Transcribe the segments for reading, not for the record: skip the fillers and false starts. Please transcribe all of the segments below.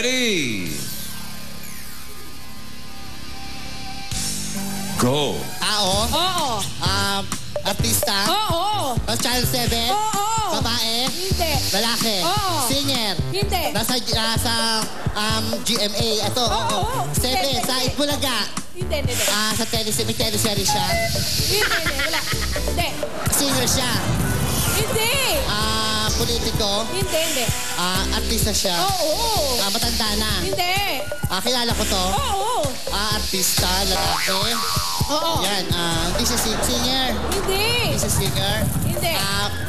Ready? Go. Tao? Oo. Artista? Oo. Channel 7? Oo. Babae? Hindi. Lalaki? Oo. Singer? Hindi. Nasa GMA. Ito. Oo. 7. Hindi, Sa hindi. Itbulaga? Hindi. Sa may teleserye siya? Hindi. Wala. Hindi. Singer siya? Hindi. Politiko? Hindi. Artista siya? Oo. Matanda na? Hindi. Kilala ko to? Oo. Artista, lalaki? Oo. Yan, hindi siya singer? Hindi. Hindi siya singer? Hindi.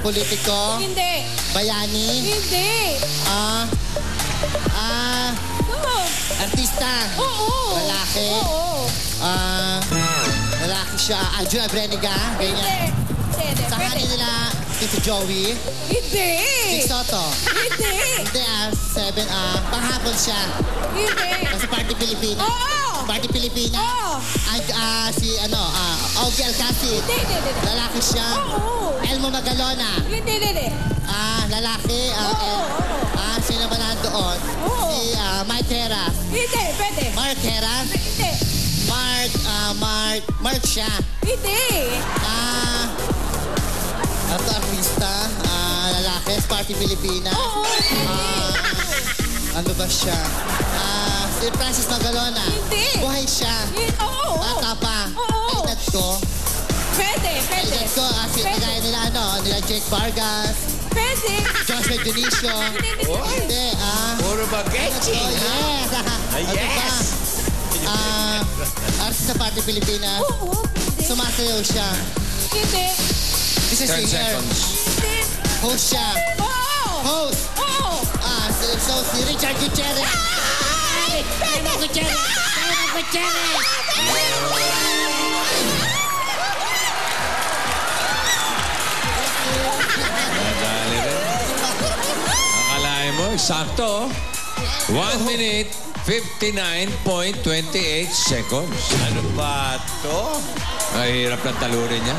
Politiko? Hindi. Bayani? Hindi. Oo. Artista? Oo. Lalaki? Oo. Lalaki siya. Juna Breniga? Ganyan. Hindi. Sa hangin nila, Tito Joey? Hindi. Big Soto? Hindi. Hindi, 7. Panghapon siya. Hindi. Sa Party Pilipinas? Oo. Party Pilipinas? Oo. Si Ogie Alcacid? Hindi. Lalaki siya? Oo. Elmo Magalona? Hindi. Lalaki? Sino ba nandoon? Oo. Si Mike Heras? Hindi. Pwede. Mark Heras? Hindi. Mark siya? Hindi. Ito artista? Lalaki? Sa Party Pilipinas? Oo. Ano ba siya? Si Francis Magalona? Hindi. Buhay siya? Oo. Bata pa? Oo. Edad ko? Pwede. Edad ko? Kagaya nila nila Jake Vargas? Pwede. Joshua Dionisio? Hindi. Puro bageti. Yes. Yes. Artista sa Party Pilipinas? Oo. Pwede. Sumasayaw siya? Hindi. Is a 10 singer? seconds. Hindi. Host siya? Oo. Host? Oo. So si Richard Gutierrez? Raymond Gutierrez? Madali rin. Akalain mo, sakto. 1 minute, 59.28 seconds. Ano ba to? Ay, hirap ng talurin niya.